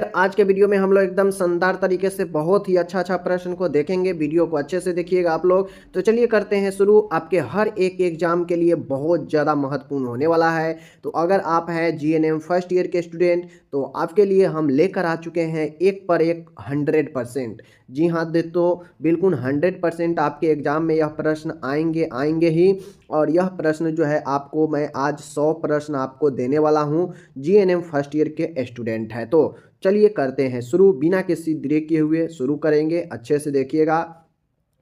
आज के वीडियो में हम लोग एकदम शानदार तरीके से बहुत ही अच्छा प्रश्न को देखेंगे। वीडियो को अच्छे से देखिएगा आप लोग। तो चलिए करते हैं शुरू। आपके हर एक एग्जाम के लिए बहुत ज़्यादा महत्वपूर्ण होने वाला है। तो अगर आप हैं जीएनएम फर्स्ट ईयर के स्टूडेंट तो आपके लिए हम लेकर आ चुके हैं एक पर एक 100%। जी हाँ दोस्तों, बिल्कुल 100% आपके एग्जाम में यह प्रश्न आएंगे ही। और यह प्रश्न जो है आपको मैं आज 100 प्रश्न आपको देने वाला हूँ। जीएनएम फर्स्ट ईयर के स्टूडेंट है तो चलिए करते हैं शुरू। बिना किसी देरी किए हुए शुरू करेंगे। अच्छे से देखिएगा।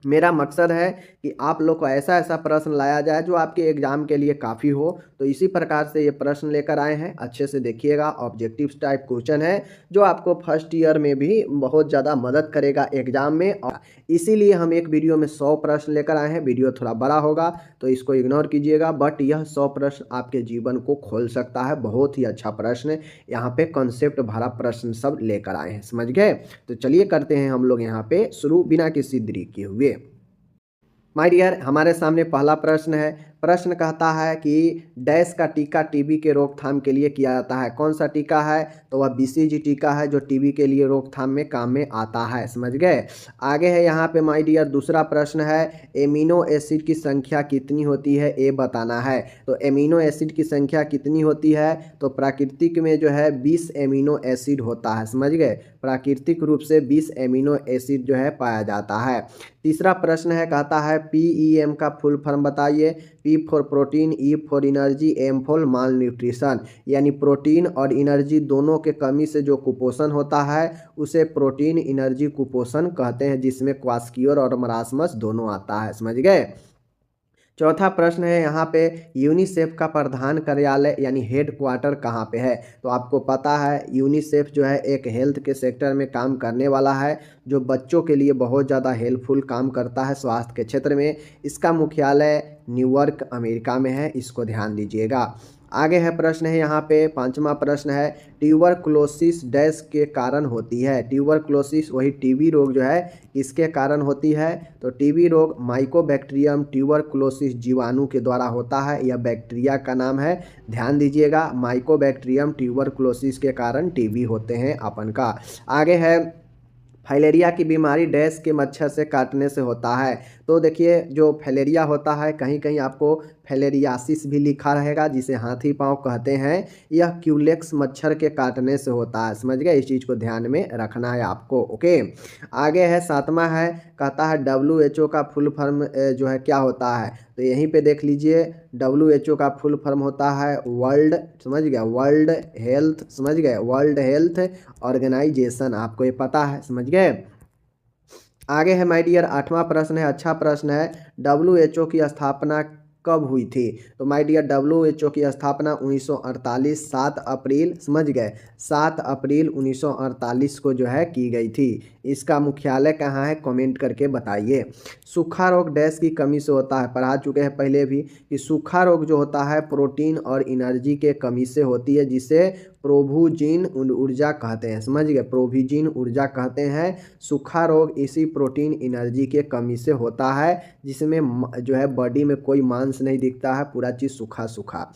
मेरा मकसद है कि आप लोग को ऐसा ऐसा प्रश्न लाया जाए जो आपके एग्जाम के लिए काफ़ी हो। तो इसी प्रकार से ये प्रश्न लेकर आए हैं। अच्छे से देखिएगा। ऑब्जेक्टिव टाइप क्वेश्चन है जो आपको फर्स्ट ईयर में भी बहुत ज़्यादा मदद करेगा एग्जाम में। और इसीलिए हम एक वीडियो में 100 प्रश्न लेकर आए हैं। वीडियो थोड़ा बड़ा होगा तो इसको इग्नोर कीजिएगा, बट यह 100 प्रश्न आपके जीवन को खोल सकता है। बहुत ही अच्छा प्रश्न, यहाँ पे कॉन्सेप्ट भरा प्रश्न सब लेकर आए हैं, समझ गए। तो चलिए करते हैं हम लोग यहाँ पे शुरू बिना किसी देरी किए हुए। माय डियर, हमारे सामने पहला प्रश्न है। प्रश्न कहता है कि डैश का टीका टीबी के रोकथाम के लिए किया जाता है। कौन सा टीका है? तो वह बीसीजी टीका है जो टीबी के लिए रोकथाम में काम में आता है, समझ गए। आगे है यहाँ पे माय डियर दूसरा प्रश्न है। एमिनो एसिड की संख्या कितनी होती है ये बताना है। तो एमिनो एसिड की संख्या कितनी होती है? तो प्राकृतिक में जो है 20 एमिनो एसिड होता है, समझ गए। प्राकृतिक रूप से 20 एमिनो एसिड जो है पाया जाता है। तीसरा प्रश्न है, कहता है पीईएम का फुल फॉर्म बताइए। P for protein, E for energy, M for malnutrition. यानी प्रोटीन और एनर्जी दोनों के कमी से जो कुपोषण होता है उसे प्रोटीन एनर्जी कुपोषण कहते हैं, जिसमें क्वास्कियोर और मरासमस दोनों आता है, समझ गए। चौथा प्रश्न है यहाँ पे, यूनिसेफ का प्रधान कार्यालय यानी हेड क्वार्टर कहाँ पे है? तो आपको पता है यूनिसेफ जो है एक हेल्थ के सेक्टर में काम करने वाला है जो बच्चों के लिए बहुत ज़्यादा हेल्पफुल काम करता है स्वास्थ्य के क्षेत्र में। इसका मुख्यालय न्यूयॉर्क अमेरिका में है, इसको ध्यान दीजिएगा। आगे है प्रश्न है यहाँ पे पांचवा प्रश्न है, ट्यूबरकुलोसिस डैश के कारण होती है। ट्यूबरकुलोसिस वही टीबी रोग जो है किसके कारण होती है? तो टीबी रोग माइकोबैक्टीरियम ट्यूबरकुलोसिस जीवाणु के द्वारा होता है। यह बैक्टीरिया का नाम है, ध्यान दीजिएगा। माइकोबैक्टीरियम ट्यूबरकुलोसिस के कारण टीबी होते हैं अपन का। आगे है, फाइलेरिया की बीमारी डैश के मच्छर से काटने से होता है। तो देखिए जो फाइलेरिया होता है, कहीं कहीं आपको फाइलेरियासिस भी लिखा रहेगा जिसे हाथी पांव कहते हैं। यह क्यूलेक्स मच्छर के काटने से होता है, समझ गए। इस चीज़ को ध्यान में रखना है आपको, ओके। आगे है सातवां है, कहता है WHO का फुल फॉर्म जो है क्या होता है? तो यहीं पे देख लीजिए, WHO का फुल फॉर्म होता है वर्ल्ड, समझ गया, वर्ल्ड हेल्थ, समझ गए, वर्ल्ड हेल्थ ऑर्गेनाइजेशन। आपको ये पता है, समझ गए। आगे है माय डियर आठवां प्रश्न है, अच्छा प्रश्न है। WHO की स्थापना कब हुई थी? तो माय डियर WHO की स्थापना 1948 7 अप्रैल, समझ गए, 7 अप्रैल 1948 को जो है की गई थी। इसका मुख्यालय कहाँ है? कमेंट करके बताइए। सूखा रोग डैश की कमी से होता है, पढ़ा चुके हैं पहले भी कि सूखा रोग जो होता है प्रोटीन और एनर्जी के कमी से होती है, जिसे प्रोभूजिन ऊर्जा कहते हैं, समझ गए, प्रोभूजिन ऊर्जा कहते हैं। सूखा रोग इसी प्रोटीन एनर्जी के कमी से होता है, जिसमें जो है बॉडी में कोई मांस नहीं दिखता है, पूरा चीज़ सूखा सूखा।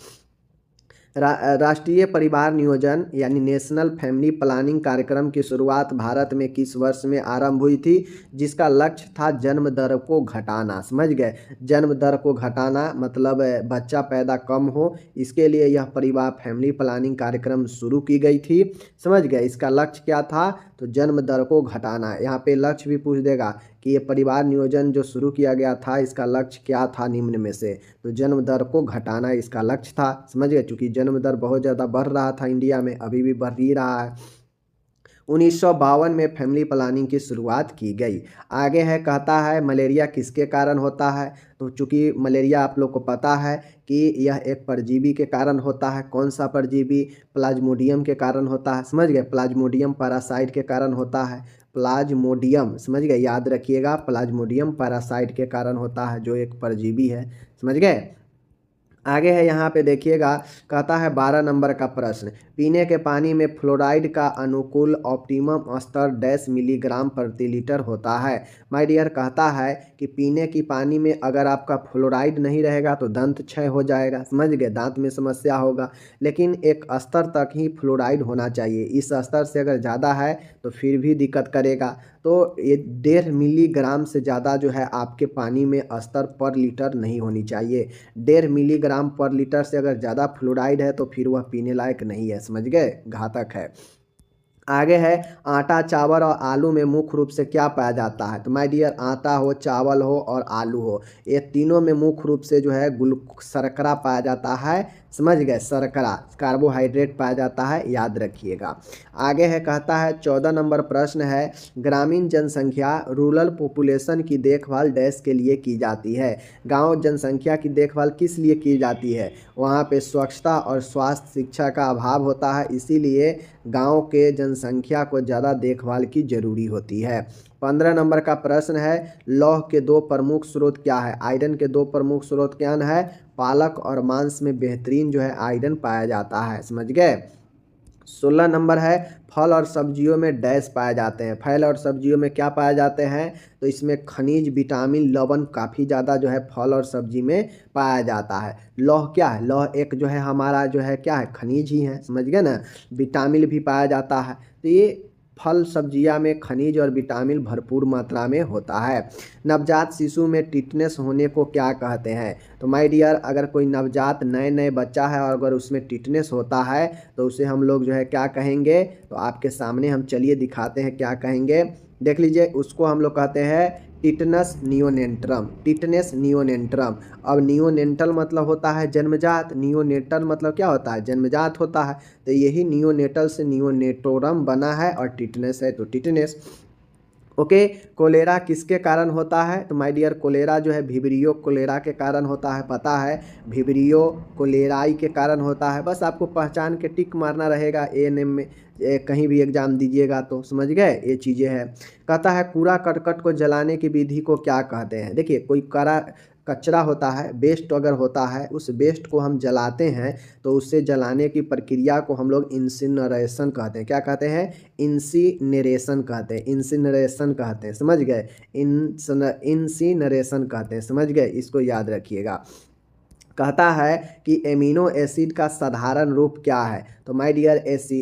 राष्ट्रीय परिवार नियोजन यानी नेशनल फैमिली प्लानिंग कार्यक्रम की शुरुआत भारत में किस वर्ष में आरंभ हुई थी? जिसका लक्ष्य था जन्म दर को घटाना, समझ गए। जन्म दर को घटाना मतलब बच्चा पैदा कम हो, इसके लिए यह परिवार फैमिली प्लानिंग कार्यक्रम शुरू की गई थी, समझ गए। इसका लक्ष्य क्या था? तो जन्म दर को घटाना। यहाँ पे लक्ष्य भी पूछ देगा कि ये परिवार नियोजन जो शुरू किया गया था इसका लक्ष्य क्या था निम्न में से? तो जन्म दर को घटाना इसका लक्ष्य था, समझ गए। चूँकि जन्म दर बहुत ज़्यादा बढ़ रहा था इंडिया में, अभी भी बढ़ ही रहा है। 1952 में फैमिली प्लानिंग की शुरुआत की गई। आगे है, कहता है मलेरिया किसके कारण होता है? तो चूँकि मलेरिया आप लोग को पता है कि यह एक परजीवी के कारण होता है। कौन सा परजीवी? प्लाज्मोडियम के कारण होता है, समझ गए। प्लाज्मोडियम पैरासाइट के कारण होता है। प्लाज्मोडियम, समझ गए, याद रखिएगा, प्लाज्मोडियम पैरासाइट के कारण होता है जो एक परजीवी है, समझ गए। आगे है यहाँ पे देखिएगा, कहता है 12 नंबर का प्रश्न, पीने के पानी में फ्लोराइड का अनुकूल ऑप्टिमम स्तर डैश मिलीग्राम प्रति लीटर होता है। माय डियर, कहता है कि पीने की पानी में अगर आपका फ्लोराइड नहीं रहेगा तो दंत क्षय हो जाएगा, समझ गए, दांत में समस्या होगा। लेकिन एक स्तर तक ही फ्लोराइड होना चाहिए, इस स्तर से अगर ज़्यादा है तो फिर भी दिक्कत करेगा। तो ये 1.5 मिलीग्राम से ज़्यादा जो है आपके पानी में स्तर पर लीटर नहीं होनी चाहिए। 1.5 मिलीग्राम पर लीटर से अगर ज़्यादा फ्लोराइड है तो फिर वह पीने लायक नहीं है, समझ गए, घातक है। आगे है, आटा, चावल और आलू में मुख्य रूप से क्या पाया जाता है। तो माय डियर, आटा हो, चावल हो और आलू हो, ये तीनों में मुख्य रूप से जो है शर्करा पाया जाता है, समझ गए, शर्करा, कार्बोहाइड्रेट पाया जाता है, याद रखिएगा। आगे है, कहता है 14 नंबर प्रश्न है, ग्रामीण जनसंख्या रूरल पॉपुलेशन की देखभाल डैश के लिए की जाती है। गांव जनसंख्या की देखभाल किस लिए की जाती है, वहाँ पे स्वच्छता और स्वास्थ्य शिक्षा का अभाव होता है, इसीलिए गांव के जनसंख्या को ज़्यादा देखभाल की जरूरी होती है। 15 नंबर का प्रश्न है, लौह के 2 प्रमुख स्रोत क्या है। आयरन के 2 प्रमुख स्रोत क्या है, पालक और मांस में बेहतरीन जो है आयरन पाया जाता है, समझ गए। 16 नंबर है, फल और सब्जियों में डैश पाए जाते हैं। फल और सब्जियों में क्या पाए जाते हैं, तो इसमें खनिज, विटामिन, लवण काफ़ी ज़्यादा जो है फल और सब्जी में पाया जाता है। लौह क्या है, लौह एक जो है हमारा जो है क्या है, खनिज ही है, समझ गए ना। विटामिन भी पाया जाता है, तो ये फल सब्जियां में खनिज और विटामिन भरपूर मात्रा में होता है। नवजात शिशु में टिटनेस होने को क्या कहते हैं। तो माय डियर, अगर कोई नवजात नए नए बच्चा है और अगर उसमें टिटनेस होता है तो उसे हम लोग जो है क्या कहेंगे, तो आपके सामने हम चलिए दिखाते हैं क्या कहेंगे, देख लीजिए। उसको हम लोग कहते हैं टिटनस नियोनेंट्रम, टिटनेस नियोनेंट्रम। अब नियोनेंटल मतलब होता है जन्मजात, नियोनेटल मतलब क्या होता है, जन्मजात होता है, तो यही नियोनेटल से नियोनेटोरम बना है और टिटनेस है तो टिटनेस। ओके, कोलेरा किसके कारण होता है। तो माय डियर, कोलेरा जो है विब्रियो कोलेरा के कारण होता है, पता है, विब्रियो कोलेराई के कारण होता है। बस आपको पहचान के टिक मारना रहेगा, एएनएम में कहीं भी एग्जाम दीजिएगा तो, समझ गए, ये चीज़ें हैं। कहता है कूड़ा करकट को जलाने की विधि को क्या कहते हैं। देखिए, कोई कचरा होता है, वेस्ट अगर होता है, उस वेस्ट को हम जलाते हैं तो उससे जलाने की प्रक्रिया को हम लोग इंसिनरेशन कहते हैं। क्या कहते हैं, इंसिनरेशन कहते हैं, इंसिनरेशन कहते हैं, समझ गए, इंसिनरेशन कहते हैं, समझ गए, इसको याद रखिएगा। कहता है कि एमिनो एसिड का साधारण रूप क्या है। तो माय डियर,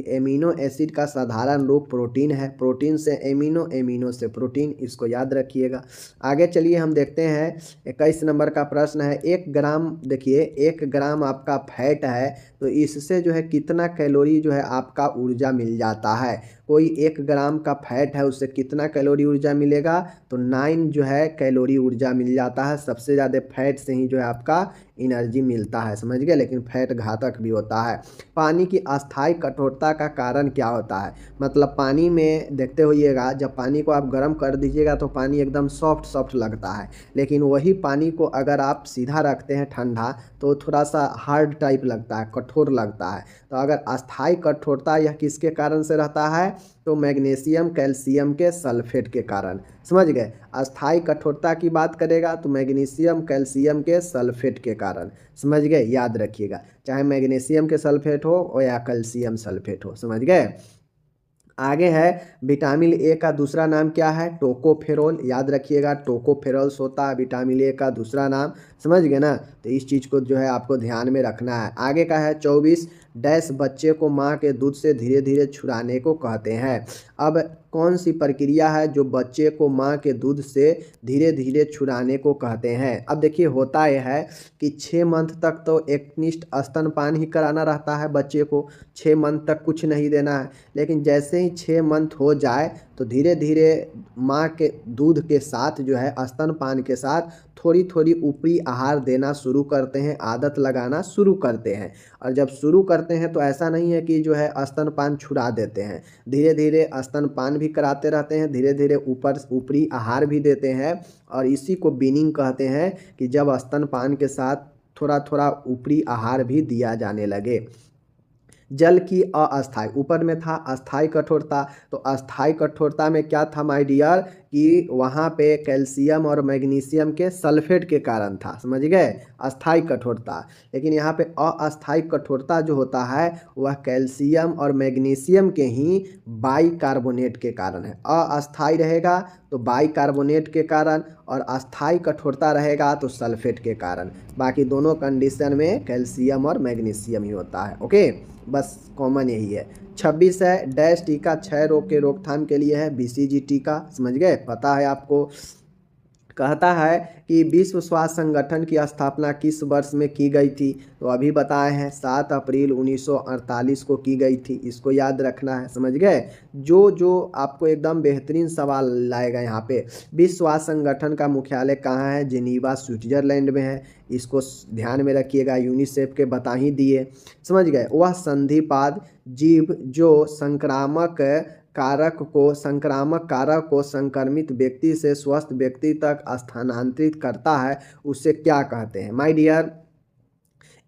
एमिनो एसिड का साधारण रूप प्रोटीन है, प्रोटीन से एमिनो, एमिनो से प्रोटीन, इसको याद रखिएगा। आगे चलिए हम देखते हैं 21 नंबर का प्रश्न है, 1 ग्राम, देखिए 1 ग्राम आपका फैट है तो इससे जो है कितना कैलोरी जो है आपका ऊर्जा मिल जाता है। कोई 1 ग्राम का फैट है उससे कितना कैलोरी ऊर्जा मिलेगा, तो 9 जो है कैलोरी ऊर्जा मिल जाता है। सबसे ज़्यादा फैट से ही जो है आपका एनर्जी मिलता है, समझ गए, लेकिन फैट घातक भी होता है। पानी की अस्थायी कठोरता का कारण क्या होता है, मतलब पानी में देखते होइएगा, जब पानी को आप गर्म कर दीजिएगा तो पानी एकदम सॉफ्ट सॉफ्ट लगता है, लेकिन वही पानी को अगर आप सीधा रखते हैं ठंडा तो थोड़ा सा हार्ड टाइप लगता है, कठोर लगता है। तो अगर अस्थायी कठोरता यह किसके कारण से रहता है, तो मैग्नीशियम कैल्शियम के सल्फेट के कारण, समझ गए। अस्थायी कठोरता की बात करेगा तो मैग्नीशियम कैल्शियम के सल्फेट के कारण, समझ गए, याद रखिएगा, चाहे मैग्नीशियम के सल्फेट हो और या कैल्शियम सल्फेट हो, समझ गए। आगे है, विटामिन ए का दूसरा नाम क्या है, टोकोफेरोल, याद रखिएगा, टोकोफेरोल्स होता है विटामिन ए का दूसरा नाम, समझ गए ना। तो इस चीज़ को जो है आपको ध्यान में रखना है। आगे का है 24 डैश बच्चे को माँ के दूध से धीरे धीरे छुड़ाने को कहते हैं। अब कौन सी प्रक्रिया है जो बच्चे को माँ के दूध से धीरे धीरे छुड़ाने को कहते हैं। अब देखिए, होता यह है कि 6 मंथ तक तो एकनिष्ठ स्तनपान ही कराना रहता है बच्चे को, 6 मंथ तक कुछ नहीं देना है, लेकिन जैसे ही 6 मंथ हो जाए तो धीरे धीरे माँ के दूध के साथ जो है स्तनपान के साथ थोड़ी थोड़ी ऊपरी आहार देना शुरू करते हैं, आदत लगाना शुरू करते हैं। और जब शुरू करते हैं तो ऐसा नहीं है कि जो है स्तनपान छुड़ा देते हैं, धीरे धीरे स्तनपान भी कराते रहते हैं, धीरे धीरे ऊपरी आहार भी देते हैं, और इसी को वीनिंग कहते हैं, कि जब स्तनपान के साथ थोड़ा थोड़ा ऊपरी आहार भी दिया जाने लगे। जल की अस्थाई, ऊपर में था अस्थाई कठोरता, तो अस्थाई कठोरता में क्या था माय डियर कि वहाँ पे कैल्शियम और मैग्नीशियम के सल्फेट के कारण था, समझ गए, अस्थाई कठोरता। लेकिन यहाँ पे अस्थाई कठोरता जो होता है वह कैल्शियम और मैग्नीशियम के ही बाइकार्बोनेट के कारण है। अस्थाई रहेगा तो बाइकार्बोनेट के कारण, और अस्थाई कठोरता रहेगा तो सल्फेट के कारण। बाकी दोनों कंडीशन में कैल्शियम और मैग्नीशियम ही होता है। ओके, बस कॉमन यही है। 26 है, डैश टीका क्षय रोग के रोकथाम के लिए है, BCG टीका, समझ गए, पता है आपको। कहता है कि विश्व स्वास्थ्य संगठन की स्थापना किस वर्ष में की गई थी, तो अभी बताए हैं 7 अप्रैल 1948 को की गई थी, इसको याद रखना है, समझ गए। जो आपको एकदम बेहतरीन सवाल लाएगा यहाँ पे। विश्व स्वास्थ्य संगठन का मुख्यालय कहाँ है, जेनीवा स्विट्जरलैंड में है, इसको ध्यान में रखिएगा, यूनिसेफ के बता ही दिए, समझ गए। वह संधिपाद जीव जो संक्रामक कारक को संक्रमित व्यक्ति से स्वस्थ व्यक्ति तक स्थानांतरित करता है, उसे क्या कहते हैं माय डियर।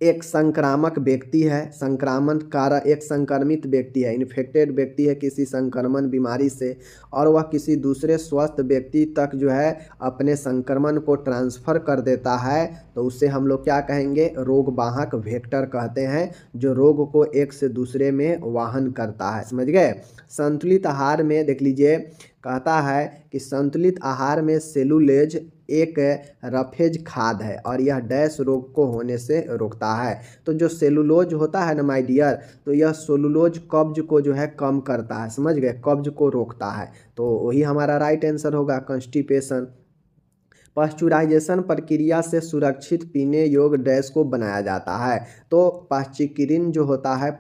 एक संक्रामक व्यक्ति है, संक्रामण कारक, एक संक्रमित व्यक्ति है, इन्फेक्टेड व्यक्ति है किसी संक्रमण बीमारी से, और वह किसी दूसरे स्वस्थ व्यक्ति तक जो है अपने संक्रमण को ट्रांसफ़र कर देता है, तो उसे हम लोग क्या कहेंगे, रोगवाहक वेक्टर कहते हैं, जो रोग को एक से दूसरे में वाहन करता है, समझ गए। संतुलित आहार में देख लीजिए, कहता है कि संतुलित आहार में सेलुलोज एक रफेज खाद है और यह डैश रोग को होने से रोकता है। तो जो सेलुलोज होता है ना माय डियर, तो यह सेलुलोज कब्ज को जो है कम करता है, समझ गए, कब्ज को रोकता है, तो वही हमारा राइट आंसर होगा, कॉन्स्टिपेशन। पाश्चुराइजेशन प्रक्रिया से सुरक्षित पीने योग्य डैश को बनाया जाता है, तो पाश्चीकरण जो होता है,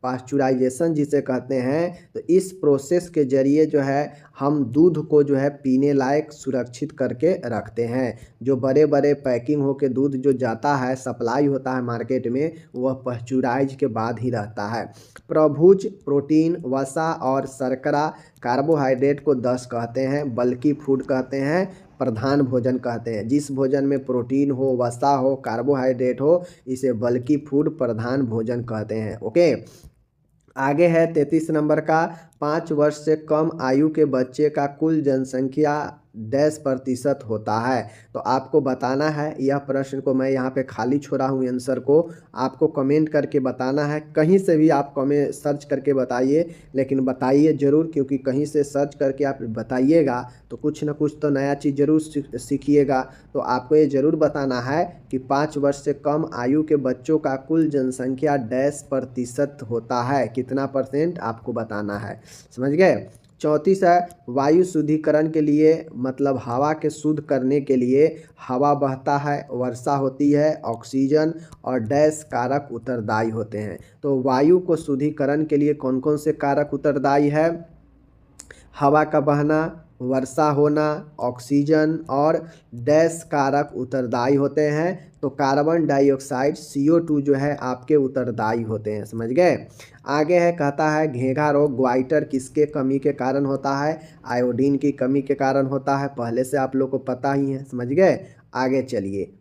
पाश्चुराइजेशन जिसे कहते हैं, तो इस प्रोसेस के जरिए जो है हम दूध को जो है पीने लायक सुरक्षित करके रखते हैं। जो बड़े बड़े पैकिंग होके दूध जो जाता है, सप्लाई होता है मार्केट में, वह पाश्चुराइज के बाद ही रहता है। प्रभुज प्रोटीन, वसा और शर्करा कार्बोहाइड्रेट को 10 कहते हैं, बल्कि फूड कहते हैं, प्रधान भोजन कहते हैं। जिस भोजन में प्रोटीन हो, वसा हो, कार्बोहाइड्रेट हो, इसे बल्कि फूड, प्रधान भोजन कहते हैं। ओके, आगे है 33 नंबर का, 5 वर्ष से कम आयु के बच्चे का कुल जनसंख्या 10% होता है, तो आपको बताना है। यह प्रश्न को मैं यहाँ पे खाली छोड़ा हूँ, आंसर को आपको कमेंट करके बताना है, कहीं से भी आप कमेंट सर्च करके बताइए, लेकिन बताइए ज़रूर, क्योंकि कहीं से सर्च करके आप बताइएगा तो कुछ ना कुछ तो नया चीज़ ज़रूर सीखिएगा। तो आपको ये ज़रूर बताना है कि 5 वर्ष से कम आयु के बच्चों का कुल जनसंख्या 10% होता है, कितना परसेंट आपको बताना है, समझ गए। 34 है, वायु शुद्धिकरण के लिए, मतलब हवा के शुद्ध करने के लिए हवा बहता है, वर्षा होती है, ऑक्सीजन और डैश कारक उत्तरदायी होते हैं। तो वायु को शुद्धिकरण के लिए कौन कौन से कारक उत्तरदायी है, हवा का बहना, वर्षा होना, ऑक्सीजन और डैश कारक उत्तरदायी होते हैं। तो कार्बन डाइऑक्साइड CO2 जो है आपके उत्तरदायी होते हैं, समझ गए। आगे है, कहता है घेंघा रोग ग्वाइटर किसके कमी के कारण होता है, आयोडीन की कमी के कारण होता है, पहले से आप लोग को पता ही है, समझ गए। आगे चलिए,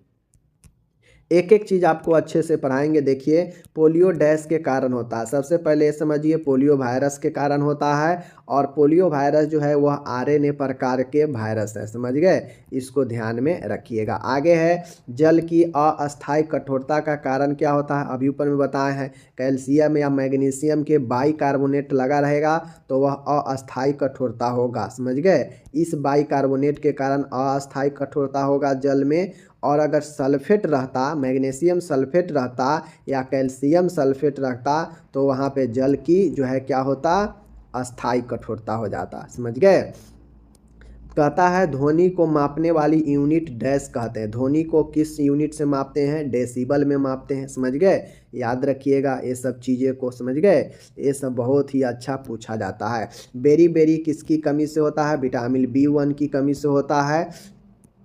एक एक चीज़ आपको अच्छे से पढ़ाएंगे। देखिए, पोलियो डैश के कारण होता है, सबसे पहले समझिए पोलियो वायरस के कारण होता है, और पोलियो वायरस जो है वह RNA प्रकार के वायरस है, समझ गए, इसको ध्यान में रखिएगा। आगे है, जल की अस्थायी कठोरता का कारण क्या होता है, अभी ऊपर में बताए हैं, कैल्शियम या मैग्नीशियम के बाइकार्बोनेट लगा रहेगा तो वह अस्थायी कठोरता होगा, समझ गए। इस बाइकार्बोनेट के कारण अस्थायी कठोरता होगा जल में, और अगर सल्फेट रहता, मैग्नीशियम सल्फेट रहता या कैल्शियम सल्फेट रहता, तो वहाँ पे जल की जो है क्या होता, अस्थायी कठोरता हो जाता, समझ गए। कहता है ध्वनि को मापने वाली यूनिट डैश कहते हैं, ध्वनि को किस यूनिट से मापते हैं, डेसिबल में मापते हैं, समझ गए। याद रखिएगा ये सब चीज़ें को, समझ गए, ये सब बहुत ही अच्छा पूछा जाता है। बेरी किसकी कमी से होता है, विटामिन B1 की कमी से होता है।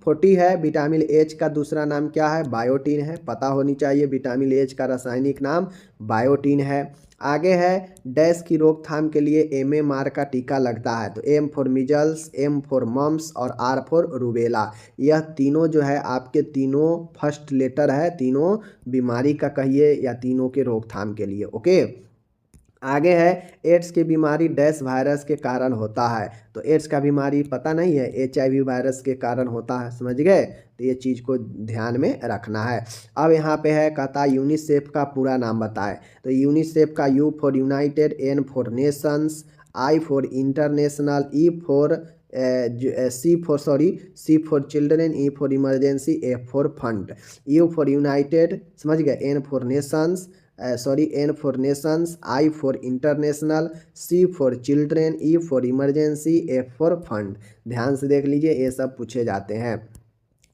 40 है, विटामिन H का दूसरा नाम क्या है, बायोटीन है, पता होनी चाहिए, विटामिन H का रासायनिक नाम बायोटीन है। आगे है डैश की रोकथाम के लिए MMR का टीका लगता है। तो M for measles, M for mumps और R फॉर रूबेला। यह तीनों जो है आपके तीनों फर्स्ट लेटर है, तीनों बीमारी का कहिए या तीनों के रोकथाम के लिए। ओके, आगे है एड्स की बीमारी डैश वायरस के कारण होता है। तो एड्स का बीमारी पता नहीं है, HIV वायरस के कारण होता है, समझ गए। तो ये चीज़ को ध्यान में रखना है। अब यहाँ पे है कहता है यूनिसेफ का पूरा नाम बताएं। तो यूनिसेफ का U for United, N for Nations, I for international, C for children, E for emergency, F for fund. U for United, समझ गए, N for Nations, N for Nations, I for international, C for children, E for emergency, F for fund. ध्यान से देख लीजिए, ये सब पूछे जाते हैं।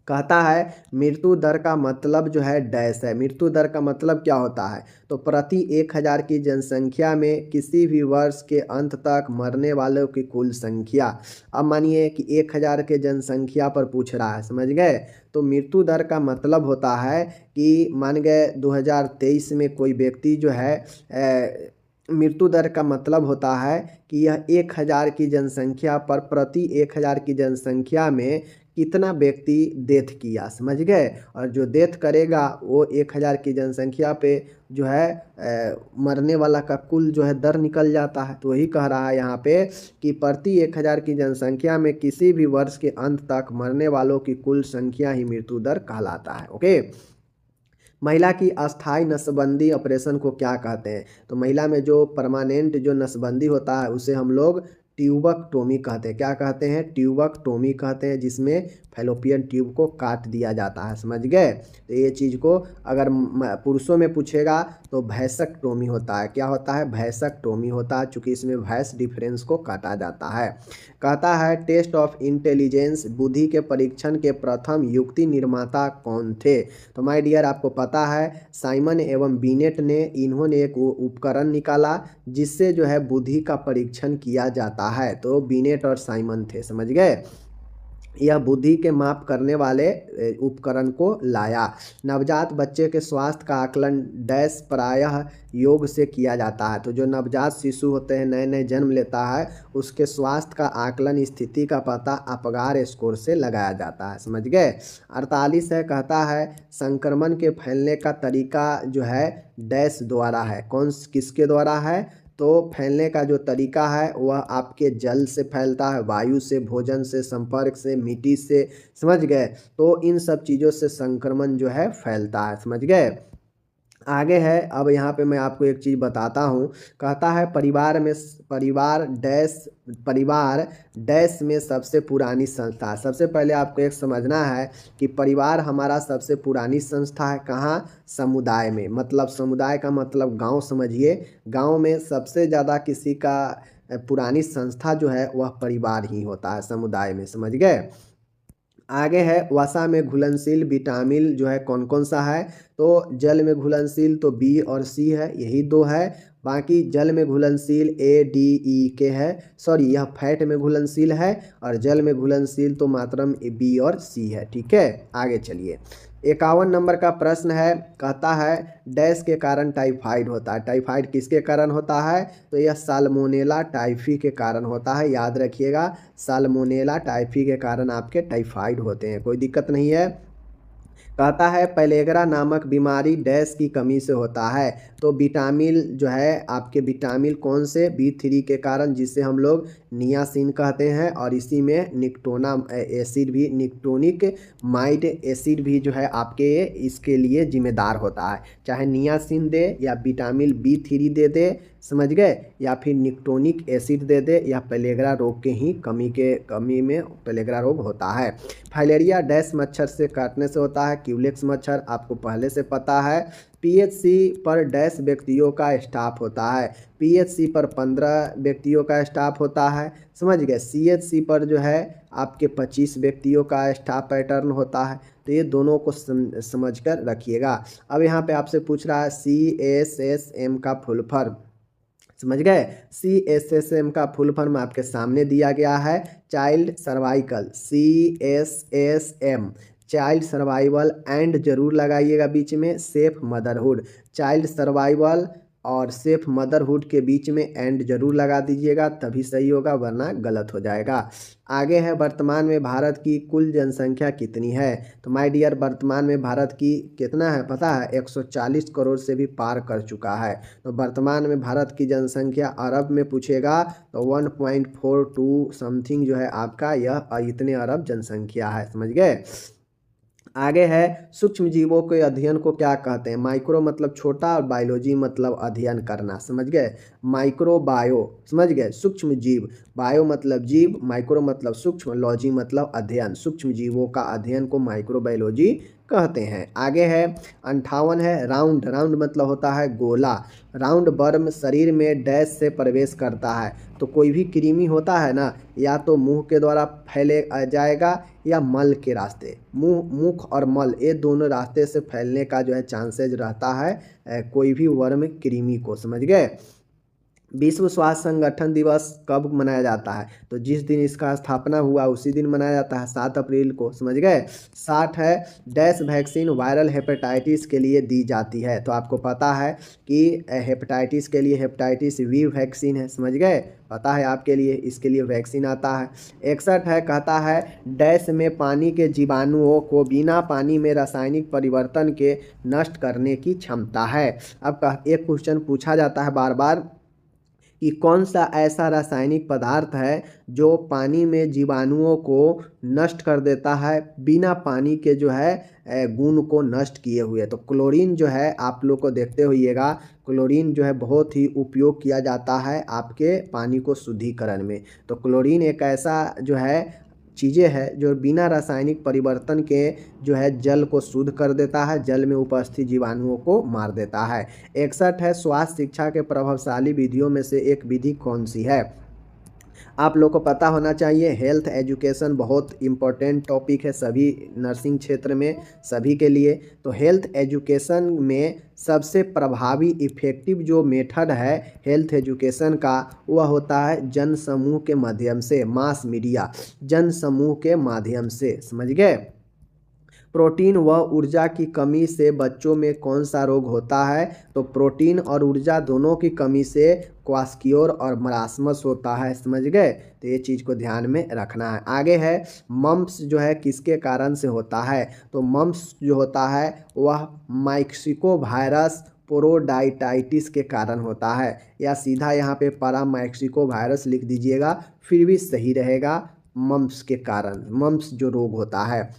कहता है मृत्यु दर का मतलब जो है डैश है। मृत्यु दर का मतलब क्या होता है? तो प्रति 1000 की जनसंख्या में किसी भी वर्ष के अंत तक मरने वालों की कुल संख्या। अब मानिए कि 1000 के जनसंख्या पर पूछ रहा है, समझ गए। तो मृत्यु दर का मतलब होता है कि मान गए 2023 में कोई व्यक्ति जो है मृत्यु दर का मतलब होता है कि यह 1000 की जनसंख्या पर प्रति 1000 की जनसंख्या में कितना व्यक्ति डेथ किया, समझ गए। और जो डेथ करेगा वो 1000 की जनसंख्या पे जो है मरने वाला का कुल जो है दर निकल जाता है। तो वही कह रहा है यहाँ पे कि प्रति 1000 की जनसंख्या में किसी भी वर्ष के अंत तक मरने वालों की कुल संख्या ही मृत्यु दर कहलाता है। ओके, महिला की अस्थायी नसबंदी ऑपरेशन को क्या कहते हैं? तो महिला में जो परमानेंट जो नसबंदी होता है उसे हम लोग ट्यूबकटोमी कहते हैं। क्या कहते हैं? ट्यूबकटोमी कहते हैं, जिसमें फैलोपियन ट्यूब को काट दिया जाता है, समझ गए। तो ये चीज़ को अगर पुरुषों में पूछेगा तो भैंसकटोमी होता है। क्या होता है? भैंसकटोमी होता है, चूँकि इसमें भैंस डिफरेंस को काटा जाता है। कहता है टेस्ट ऑफ इंटेलिजेंस बुद्धि के परीक्षण के प्रथम युक्ति निर्माता कौन थे? तो माय डियर, आपको पता है साइमन एवं बिनेट ने इन्होंने एक उपकरण निकाला जिससे जो है बुद्धि का परीक्षण किया जाता है। तो बिनेट और साइमन थे, समझ गए। यह बुद्धि के माप करने वाले उपकरण को लाया। नवजात बच्चे के स्वास्थ्य का आकलन डैश प्रायः योग से किया जाता है। तो जो नवजात शिशु होते हैं, नए नए जन्म लेता है, उसके स्वास्थ्य का आकलन स्थिति का पता अपगार स्कोर से लगाया जाता है, समझ गए। 48 है, कहता है संक्रमण के फैलने का तरीका जो है डैश द्वारा है। किसके द्वारा है? तो फैलने का जो तरीका है वह आपके जल से फैलता है, वायु से, भोजन से, संपर्क से, मिट्टी से, समझ गए। तो इन सब चीज़ों से संक्रमण जो है फैलता है, समझ गए। आगे है, अब यहाँ पे मैं आपको एक चीज़ बताता हूँ। कहता है परिवार डैश में सबसे पुरानी संस्था। सबसे पहले आपको एक समझना है कि परिवार हमारा सबसे पुरानी संस्था है। कहाँ? समुदाय में। मतलब समुदाय का मतलब गांव समझिए। गांव में सबसे ज़्यादा किसी का पुरानी संस्था जो है वह परिवार ही होता है, समुदाय में, समझ गए। आगे है वसा में घुलनशील विटामिन जो है कौन कौन सा है? तो जल में घुलनशील तो B और C है, यही दो है। बाकी जल में घुलनशील ADE है, सॉरी यह फैट में घुलनशील है, और जल में घुलनशील तो मात्रम B और C है, ठीक है। आगे चलिए, 51 नंबर का प्रश्न है। कहता है डैश के कारण टाइफाइड होता है। टाइफाइड किसके कारण होता है? तो यह साल्मोनेला टाइफी के कारण होता है, याद रखिएगा। साल्मोनेला टाइफी के कारण आपके टाइफाइड होते हैं, कोई दिक्कत नहीं है। कहता है पेलेग्रा नामक बीमारी डैश की कमी से होता है। तो विटामिन जो है आपके विटामिन कौन से? B3 के कारण, जिसे हम लोग नियासिन कहते हैं, और इसी में निकोटोना एसिड भी, निकोटोनिक माइड एसिड भी जो है आपके इसके लिए जिम्मेदार होता है। चाहे नियासिन दे या विटामिन B3 दे, समझ गए, या फिर निकोटोनिक एसिड दे, या पेलेग्रा रोग के ही कमी में पेलेग्रा रोग होता है। फाइलेरिया डैश मच्छर से काटने से होता है। क्यूलेक्स मच्छर आपको पहले से पता है। PHC पर डैश व्यक्तियों का स्टाफ होता है। PHC पर 15 व्यक्तियों का स्टाफ होता है, समझ गए। CHC पर जो है आपके 25 व्यक्तियों का स्टाफ पैटर्न होता है। तो ये दोनों को समझ कर रखिएगा। अब यहाँ पे आपसे पूछ रहा है CSSM का फुल फॉर्म, समझ गए। CSSM का फुल फॉर्म आपके सामने दिया गया है, child cervical. CSSM child survival and जरूर लगाइएगा बीच में, सेफ मदरहुड। चाइल्ड सर्वाइवल और सेफ मदरहुड के बीच में एंड जरूर लगा दीजिएगा, तभी सही होगा वरना गलत हो जाएगा। आगे है वर्तमान में भारत की कुल जनसंख्या कितनी है। तो माय डियर वर्तमान में भारत की कितना है पता है, 140 करोड़ से भी पार कर चुका है। तो वर्तमान में भारत की जनसंख्या अरब में पूछेगा तो 1.42 समथिंग जो है आपका यह इतने अरब जनसंख्या है, समझ गए। आगे है सूक्ष्म जीवों के अध्ययन को क्या कहते हैं। माइक्रो मतलब छोटा और बायोलॉजी मतलब अध्ययन करना, समझ गए। माइक्रो बायो, समझ गए। सूक्ष्म जीव, बायो मतलब जीव, माइक्रो मतलब सूक्ष्म, लॉजी मतलब अध्ययन। सूक्ष्म जीवों का अध्ययन को माइक्रोबायोलॉजी कहते हैं। आगे है 58 है राउंड। राउंड मतलब होता है गोला। राउंड वर्म शरीर में डैश से प्रवेश करता है। तो कोई भी कृमि होता है ना, या तो मुंह के द्वारा फैले जाएगा या मल के रास्ते। मुख और मल ये दोनों रास्ते से फैलने का जो है चांसेज रहता है कोई भी वर्म कृमि को, समझ गए। विश्व स्वास्थ्य संगठन दिवस कब मनाया जाता है। तो जिस दिन इसका स्थापना हुआ उसी दिन मनाया जाता है, 7 अप्रैल को, समझ गए। 60 है डैश वैक्सीन वायरल हेपेटाइटिस के लिए दी जाती है। तो आपको पता है कि हेपेटाइटिस के लिए हेपेटाइटिस वी वैक्सीन है, समझ गए, पता है आपके लिए, इसके लिए वैक्सीन आता है। 61 है कहता है डैश में पानी के जीवाणुओं को बिना पानी में रासायनिक परिवर्तन के नष्ट करने की क्षमता है। अब एक क्वेश्चन पूछा जाता है बार बार कि कौन सा ऐसा रासायनिक पदार्थ है जो पानी में जीवाणुओं को नष्ट कर देता है बिना पानी के जो है गुण को नष्ट किए हुए। तो क्लोरीन जो है आप लोग को देखते होइएगा, क्लोरीन जो है बहुत ही उपयोग किया जाता है आपके पानी को शुद्धिकरण में। तो क्लोरीन एक ऐसा जो है चीज़ें है जो बिना रासायनिक परिवर्तन के जो है जल को शुद्ध कर देता है, जल में उपस्थित जीवाणुओं को मार देता है। 61 है स्वास्थ्य शिक्षा के प्रभावशाली विधियों में से एक विधि कौन सी है। आप लोग को पता होना चाहिए, हेल्थ एजुकेशन बहुत इम्पोर्टेंट टॉपिक है सभी नर्सिंग क्षेत्र में, सभी के लिए। तो हेल्थ एजुकेशन में सबसे प्रभावी इफ़ेक्टिव जो मेथड है हेल्थ एजुकेशन का वह होता है जन समूह के माध्यम से, मास मीडिया, जन समूह के माध्यम से, समझ गए। प्रोटीन व ऊर्जा की कमी से बच्चों में कौन सा रोग होता है। तो प्रोटीन और ऊर्जा दोनों की कमी से क्वास्कियोर और मरासमस होता है, समझ गए। तो ये चीज़ को ध्यान में रखना है। आगे है मम्प्स जो है किसके कारण से होता है। तो मम्प्स जो होता है वह मैक्सिको वायरस पोरोडाइटाइटिस के कारण होता है, या सीधा यहाँ पे पैरामैक्सिको वायरस लिख दीजिएगा फिर भी सही रहेगा। मम्प्स के कारण, मम्प्स जो रोग होता है।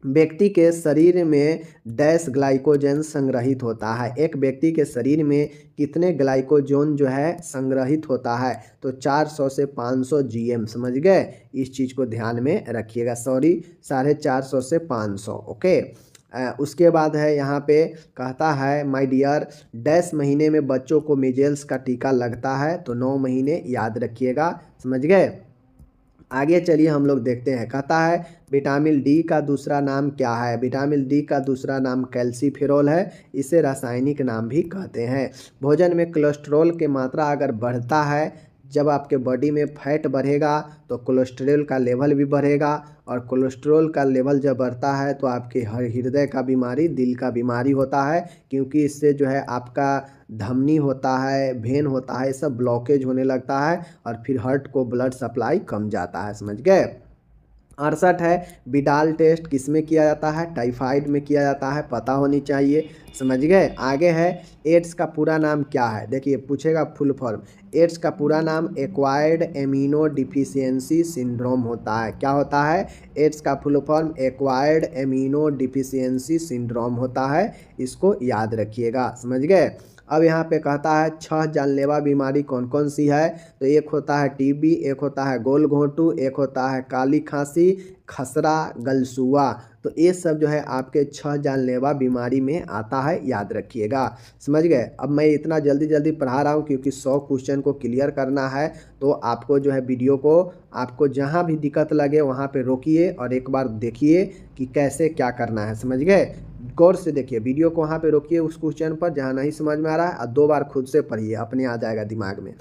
व्यक्ति के शरीर में डैश ग्लाइकोजन संग्रहित होता है। एक व्यक्ति के शरीर में कितने ग्लाइकोजन जो है संग्रहित होता है। तो 400 से 500 जीएम, समझ गए। इस चीज़ को ध्यान में रखिएगा, सॉरी 450 से 500, ओके। उसके बाद है यहाँ पे कहता है माय डियर डैश महीने में बच्चों को मीजल्स का टीका लगता है। तो 9 महीने याद रखिएगा, समझ गए। आगे चलिए हम लोग देखते हैं, कहता है विटामिन डी का दूसरा नाम क्या है। विटामिन डी का दूसरा नाम कैल्सीफेरॉल है, इसे रासायनिक नाम भी कहते हैं। भोजन में कोलेस्ट्रॉल की मात्रा अगर बढ़ता है, जब आपके बॉडी में फैट बढ़ेगा तो कोलेस्ट्रॉल का लेवल भी बढ़ेगा, और कोलेस्ट्रॉल का लेवल जब बढ़ता है तो आपके हृदय का बीमारी, दिल का बीमारी होता है, क्योंकि इससे जो है आपका धमनी होता है, वेन होता है, सब ब्लॉकेज होने लगता है और फिर हार्ट को ब्लड सप्लाई कम जाता है, समझ गए। 68 है बिडाल टेस्ट किस में किया जाता है। टाइफाइड में किया जाता है, पता होनी चाहिए, समझ गए। आगे है एड्स का पूरा नाम क्या है। देखिए पूछेगा फुल फॉर्म। एड्स का पूरा नाम एक्वायर्ड एमिनो डिफिशियंसी सिंड्रोम होता है। क्या होता है। एड्स का full form acquired amino deficiency syndrome होता है, इसको याद रखिएगा, समझ गए। अब यहाँ पे कहता है 6 जानलेवा बीमारी कौन कौन सी है। तो एक होता है टीबी, एक होता है गोल घोंटू, एक होता है काली खांसी, खसरा, गलसुआ। तो ये सब जो है आपके 6 जानलेवा बीमारी में आता है, याद रखिएगा, समझ गए। अब मैं इतना जल्दी जल्दी पढ़ा रहा हूँ क्योंकि 100 क्वेश्चन को क्लियर करना है। तो आपको जो है वीडियो को आपको जहाँ भी दिक्कत लगे वहाँ पे रोकिए और एक बार देखिए कि कैसे क्या करना है, समझ गए। गौर से देखिए वीडियो को, वहाँ पे रोकिए उस क्वेश्चन पर जहाँ नहीं समझ में आ रहा है, और 2 बार खुद से पढ़िए, अपने आ जाएगा दिमाग में।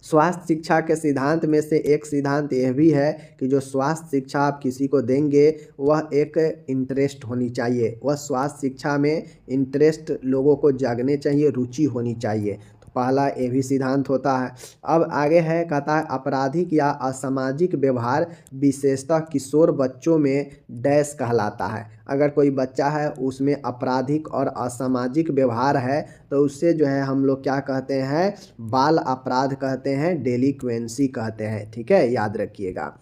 स्वास्थ्य शिक्षा के सिद्धांत में से एक सिद्धांत यह भी है कि जो स्वास्थ्य शिक्षा आप किसी को देंगे वह एक इंटरेस्ट होनी चाहिए, वह स्वास्थ्य शिक्षा में इंटरेस्ट लोगों को जागने चाहिए, रुचि होनी चाहिए। तो पहला ये भी सिद्धांत होता है। अब आगे है, कहता है आपराधिक या असामाजिक व्यवहार विशेषतः किशोर बच्चों में डैश कहलाता है। अगर कोई बच्चा है उसमें आपराधिक और असामाजिक व्यवहार है तो उससे जो है हम लोग क्या कहते हैं, बाल अपराध कहते हैं, डेलिक्वेंसी कहते हैं। ठीक है, याद रखिएगा।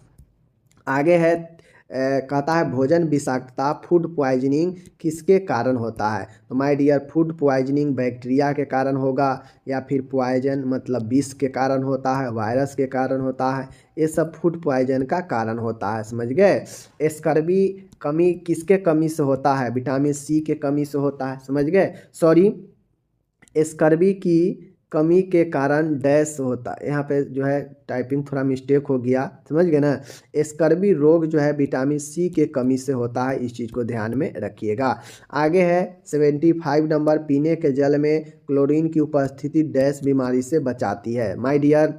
आगे है, कहता है भोजन विषाक्तता फूड पॉइजनिंग किसके कारण होता है। तो my dear, food poisoning bacteria के कारण होगा, या फिर पॉइजन मतलब विष के कारण होता है, वायरस के कारण होता है, ये सब फूड पॉइजन का कारण होता है। समझ गए। स्कर्वी कमी किसके कमी से होता है, विटामिन सी के कमी से होता है। समझ गए। सॉरी, स्कर्वी की कमी के कारण डैश होता है, यहाँ पे जो है टाइपिंग थोड़ा मिस्टेक हो गया, समझ गए ना। स्कर्वी रोग जो है विटामिन सी के कमी से होता है, इस चीज़ को ध्यान में रखिएगा। आगे है 75 नंबर, पीने के जल में क्लोरीन की उपस्थिति डैश बीमारी से बचाती है। माय डियर,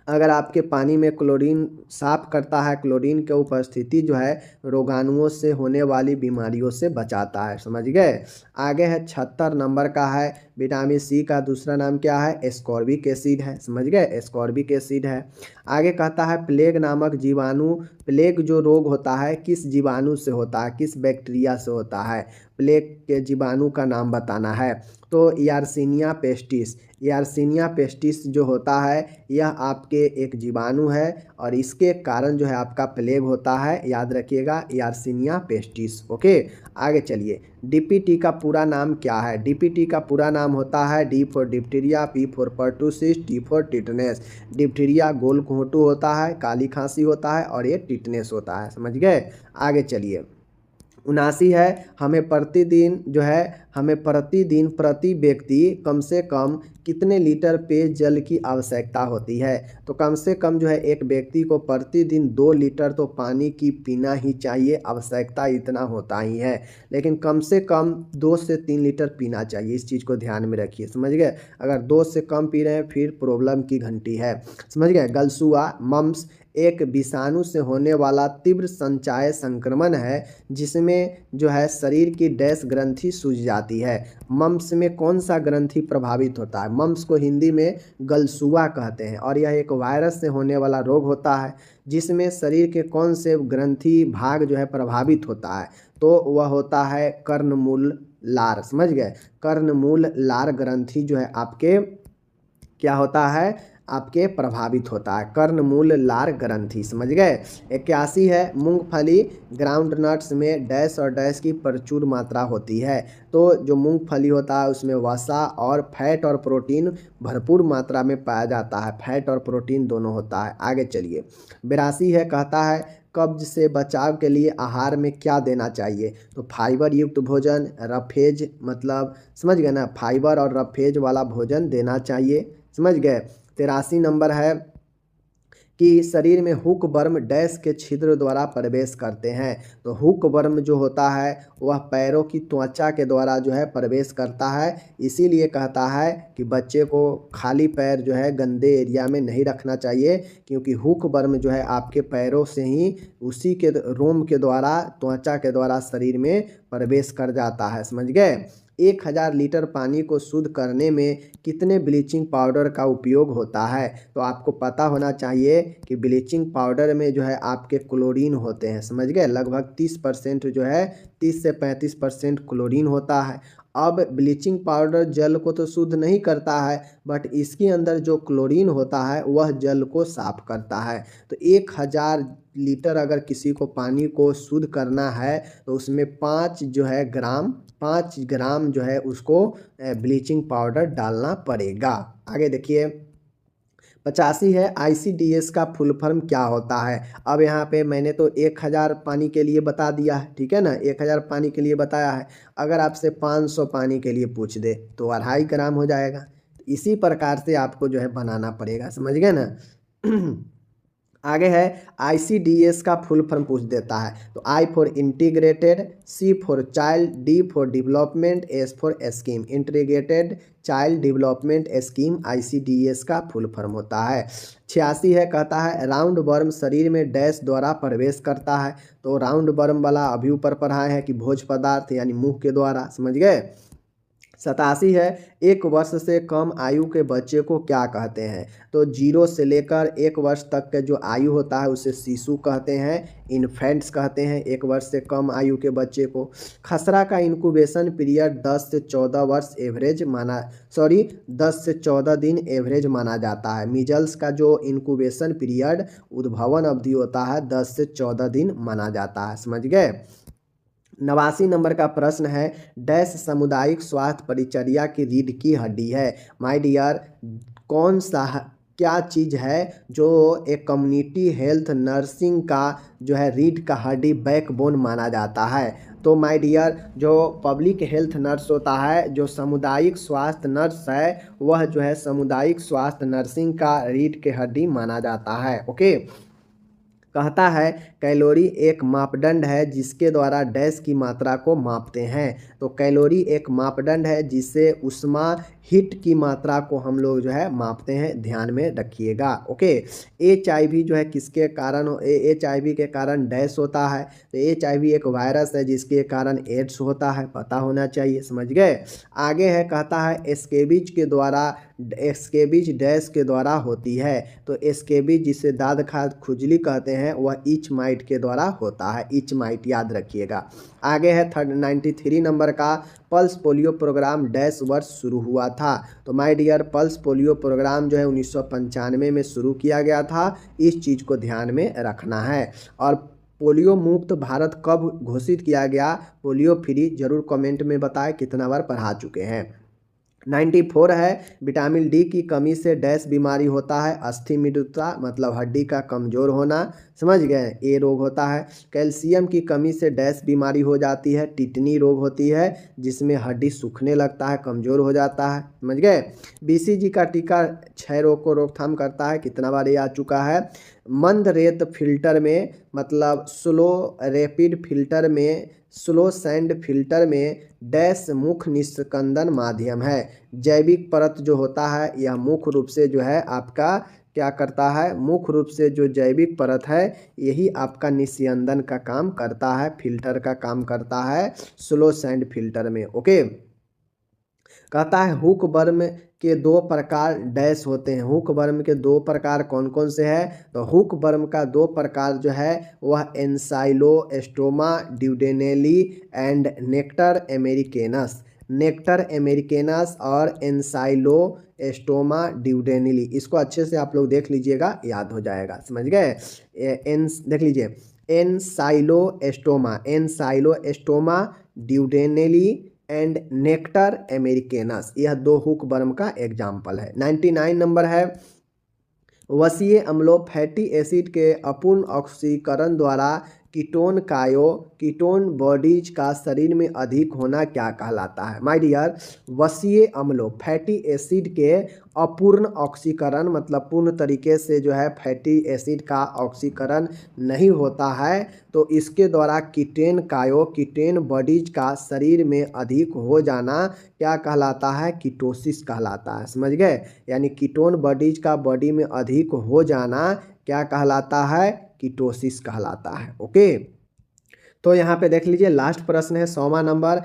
अगर आपके पानी में क्लोरीन साफ करता है, क्लोरीन की उपस्थिति जो है रोगाणुओं से होने वाली बीमारियों से बचाता है। समझ गए। आगे है 76 नंबर का है, विटामिन सी का दूसरा नाम क्या है, एस्कॉर्बिक एसिड है। समझ गए, एस्कॉर्बिक एसिड है। आगे कहता है प्लेग नामक जीवाणु, प्लेग जो रोग होता है किस जीवाणु से होता है, किस बैक्टीरिया से होता है, प्लेग के जीवाणु का नाम बताना है। तो यार्सिनिया पेस्टिस, यार्सिनिया पेस्टिस जो होता है यह आपके एक जीवाणु है और इसके कारण जो है आपका प्लेग होता है, याद रखिएगा, यार्सिनिया पेस्टिस। ओके, आगे चलिए। डीपीटी का पूरा नाम क्या है। डीपीटी का पूरा नाम होता है D for diphtheria, P for pertussis, T for tetanus. Diphtheria गोल घोंटू होता है, काली खांसी होता है, और ये टिटनेस होता है। समझ गए। आगे चलिए। 79 है, हमें प्रतिदिन जो है, हमें प्रतिदिन प्रति व्यक्ति कम से कम कितने लीटर पेय जल की आवश्यकता होती है। तो कम से कम जो है एक व्यक्ति को प्रतिदिन 2 लीटर तो पानी की पीना ही चाहिए, आवश्यकता इतना होता ही है, लेकिन कम से कम 2 से 3 लीटर पीना चाहिए, इस चीज़ को ध्यान में रखिए। समझ गए। अगर 2 से कम पी रहे हैं फिर प्रॉब्लम की घंटी है। समझ गए। गलसुआ मम्स एक विषाणु से होने वाला तीव्र संचाय संक्रमण है जिसमें जो है शरीर की डैश ग्रंथि सूज जाती है। मम्स में कौन सा ग्रंथि प्रभावित होता है। मम्स को हिंदी में गलसुआ कहते हैं और यह एक वायरस से होने वाला रोग होता है जिसमें शरीर के कौन से ग्रंथि भाग जो है प्रभावित होता है। तो वह होता है कर्णमूल लार। समझ गए। कर्णमूल लार ग्रंथि जो है आपके क्या होता है, आपके प्रभावित होता है, कर्णमूल लार ग्रंथि। समझ गए। 81 है, मूंगफली ग्राउंड नट्स में डैश और डैश की प्रचुर मात्रा होती है। तो जो मूंगफली होता है उसमें वसा और फैट और प्रोटीन भरपूर मात्रा में पाया जाता है, फैट और प्रोटीन दोनों होता है। आगे चलिए। 82 है, कहता है कब्ज से बचाव के लिए आहार में क्या देना चाहिए। तो फाइबर युक्त भोजन, रफेज मतलब समझ गए ना, फाइबर और रफेज वाला भोजन देना चाहिए। समझ गए। 83 नंबर है कि शरीर में हुक वर्म डैश के छिद्र द्वारा प्रवेश करते हैं। तो हुक वर्म जो होता है वह पैरों की त्वचा के द्वारा जो है प्रवेश करता है, इसीलिए कहता है कि बच्चे को खाली पैर जो है गंदे एरिया में नहीं रखना चाहिए, क्योंकि हुक वर्म जो है आपके पैरों से ही उसी के रोम के द्वारा, त्वचा के द्वारा शरीर में प्रवेश कर जाता है। समझ गए। 1000 लीटर पानी को शुद्ध करने में कितने ब्लीचिंग पाउडर का उपयोग होता है। तो आपको पता होना चाहिए कि ब्लीचिंग पाउडर में जो है आपके क्लोरीन होते हैं। समझ गए। लगभग 30% जो है, 30 से 35% क्लोरीन होता है। अब ब्लीचिंग पाउडर जल को तो शुद्ध नहीं करता है, बट इसके अंदर जो क्लोरीन होता है वह जल को साफ करता है। तो 1000 लीटर अगर किसी को पानी को शुद्ध करना है तो उसमें 5 ग्राम जो है उसको ब्लीचिंग पाउडर डालना पड़ेगा। आगे देखिए। 85 है, ICDS का फुल फॉर्म क्या होता है। अब यहाँ पे मैंने तो 1000 पानी के लिए बता दिया है, ठीक है ना, 1000 पानी के लिए बताया है। अगर आपसे 500 पानी के लिए पूछ दे तो 2.5 ग्राम हो जाएगा। इसी प्रकार से आपको जो है बनाना पड़ेगा। समझ गए ना। आगे है ICDS का फुल फॉर्म पूछ देता है, तो I for integrated, C for child, D for development, S for scheme. Integrated child development scheme ICDS का फुल फॉर्म होता है। 86 है, कहता है राउंड वर्म शरीर में डैश द्वारा प्रवेश करता है, तो राउंड वर्म वाला अभी ऊपर पढ़ाए हैं कि भोज पदार्थ यानी मुंह के द्वारा, समझ गए। 87 है, 1 वर्ष से कम आयु के बच्चे को क्या कहते हैं, तो 0 से लेकर 1 वर्ष तक के जो आयु होता है उसे शिशु कहते हैं, इन्फेंट्स कहते हैं 1 वर्ष से कम आयु के बच्चे को। खसरा का इंक्यूबेशन पीरियड 10 से 14 वर्ष एवरेज 10 से 14 दिन एवरेज माना जाता है। मीजल्स का जो इंक्यूबेशन पीरियड उद्भवन अवधि होता है 10 से 14 दिन माना जाता है, समझ गए। 89 नंबर का प्रश्न है, डैश सामुदायिक स्वास्थ्य परिचर्या की रीढ़ की हड्डी है। माय डियर, कौन सा क्या चीज़ है जो एक कम्युनिटी हेल्थ नर्सिंग का जो है रीढ़ का हड्डी बैकबोन माना जाता है, तो माय डियर जो पब्लिक हेल्थ नर्स होता है, जो सामुदायिक स्वास्थ्य नर्स है, वह जो है सामुदायिक स्वास्थ्य नर्सिंग का रीढ़ के हड्डी माना जाता है। ओके, कहता है कैलोरी एक मापदंड है जिसके द्वारा डैश की मात्रा को मापते हैं, तो कैलोरी एक मापदंड है जिससे ऊष्मा हीट की मात्रा को हम लोग जो है मापते हैं, ध्यान में रखिएगा। ओके, HIV जो है किसके कारण HIV के कारण डैश होता है, तो HIV एक वायरस है जिसके कारण एड्स होता है, पता होना चाहिए, समझ गए। आगे है, कहता है स्केबिज के द्वारा, स्केबिज डैश के द्वारा होती है, तो स्केबिज जिसे दाद खाद खुजली कहते हैं वह इच माइट के द्वारा होता है, इच माइट याद रखिएगा। आगे है 93 नंबर का, पल्स पोलियो प्रोग्राम डैश वर्ष शुरू हुआ था, तो my dear pulse polio programme जो है 1995 में शुरू किया गया था, इस चीज़ को ध्यान में रखना है। और पोलियो मुक्त भारत कब घोषित किया गया, पोलियो फ्री, जरूर कमेंट में बताएं कितना बार पढ़ा चुके हैं। 94 है, विटामिन डी की कमी से डैश बीमारी होता है, अस्थि मृदुता मतलब हड्डी का कमज़ोर होना, समझ गए, ये रोग होता है। कैल्शियम की कमी से डैश बीमारी हो जाती है, टिटनी रोग होती है जिसमें हड्डी सूखने लगता है, कमज़ोर हो जाता है, समझ गए। BCG का टीका क्षय रोग को रोकथाम करता है, कितना बार ये आ चुका है। मंद रेत फिल्टर में मतलब स्लो रैपिड फिल्टर में, स्लो सैंड फिल्टर में डैश मुख्य निस्कंदन माध्यम है। जैविक परत जो होता है यह मुख्य रूप से जो है आपका क्या करता है, मुख्य रूप से जो जैविक परत है यही आपका निस्यंदन का काम करता है, फिल्टर का काम करता है स्लो सैंड फिल्टर में। ओके, कहता है हुक वर्म के 2 प्रकार डैश होते हैं, हुक वर्म के 2 प्रकार कौन कौन से हैं, तो हुक वर्म का 2 प्रकार जो है वह एंसाइलोस्टोमा ड्यूडेनेली एंड नेक्टर अमेरिकेनस, नेक्टर अमेरिकेनस और एंसाइलोस्टोमा ड्यूडेनेली, इसको अच्छे से आप लोग देख लीजिएगा, याद हो जाएगा, समझ गए। देख लीजिए, एंसाइलोस्टोमा, एंसाइलोस्टोमा ड्यूडेनेली एंड नेक्टर अमेरिकेनस, यह 2 हुक वर्म का एग्जाम्पल है। 99 नंबर है, वसीय अम्लों फैटी एसिड के अपूर्ण ऑक्सीकरण द्वारा कीटोन बॉडीज का शरीर में अधिक होना क्या कहलाता है। माय डियर, वसीय अम्लों फैटी एसिड के अपूर्ण ऑक्सीकरण मतलब पूर्ण तरीके से जो है फैटी एसिड का ऑक्सीकरण नहीं होता है, तो इसके द्वारा कीटोन बॉडीज का शरीर में अधिक हो जाना क्या कहलाता है, कीटोसिस कहलाता है, समझ गए। यानी कीटोन बॉडीज का बॉडी में अधिक हो जाना क्या कहलाता है, कीटोसिस कहलाता है। ओके, तो यहाँ पे देख लीजिए लास्ट प्रश्न है 100वां नंबर,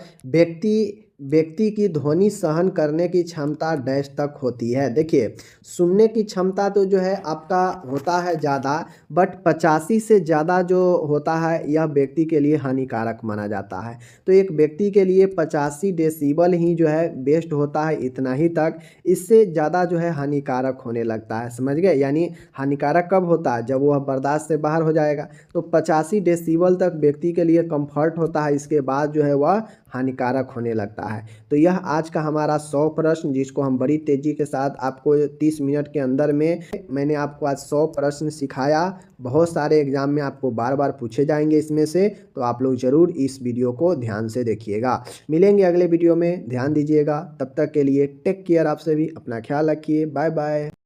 व्यक्ति की ध्वनि सहन करने की क्षमता डैश तक होती है। देखिए, सुनने की क्षमता तो जो है आपका होता है ज़्यादा, बट 85 से ज़्यादा जो होता है यह व्यक्ति के लिए हानिकारक माना जाता है, तो एक व्यक्ति के लिए 85 डेसिबल ही जो है बेस्ट होता है, इतना ही तक, इससे ज़्यादा जो है हानिकारक होने लगता है, समझ गए। यानी हानिकारक कब होता है, जब वह बर्दाश्त से बाहर हो जाएगा, तो 85 डेसिबल तक व्यक्ति के लिए कंफर्ट होता है, इसके बाद जो है वह हानिकारक होने लगता है। तो यह आज का हमारा 100 प्रश्न, जिसको हम बड़ी तेज़ी के साथ आपको 30 मिनट के अंदर में मैंने आपको आज 100 प्रश्न सिखाया। बहुत सारे एग्जाम में आपको बार बार पूछे जाएंगे इसमें से, तो आप लोग ज़रूर इस वीडियो को ध्यान से देखिएगा। मिलेंगे अगले वीडियो में, ध्यान दीजिएगा, तब तक के लिए टेक केयर, आप सभी अपना ख्याल रखिए, बाय बाय।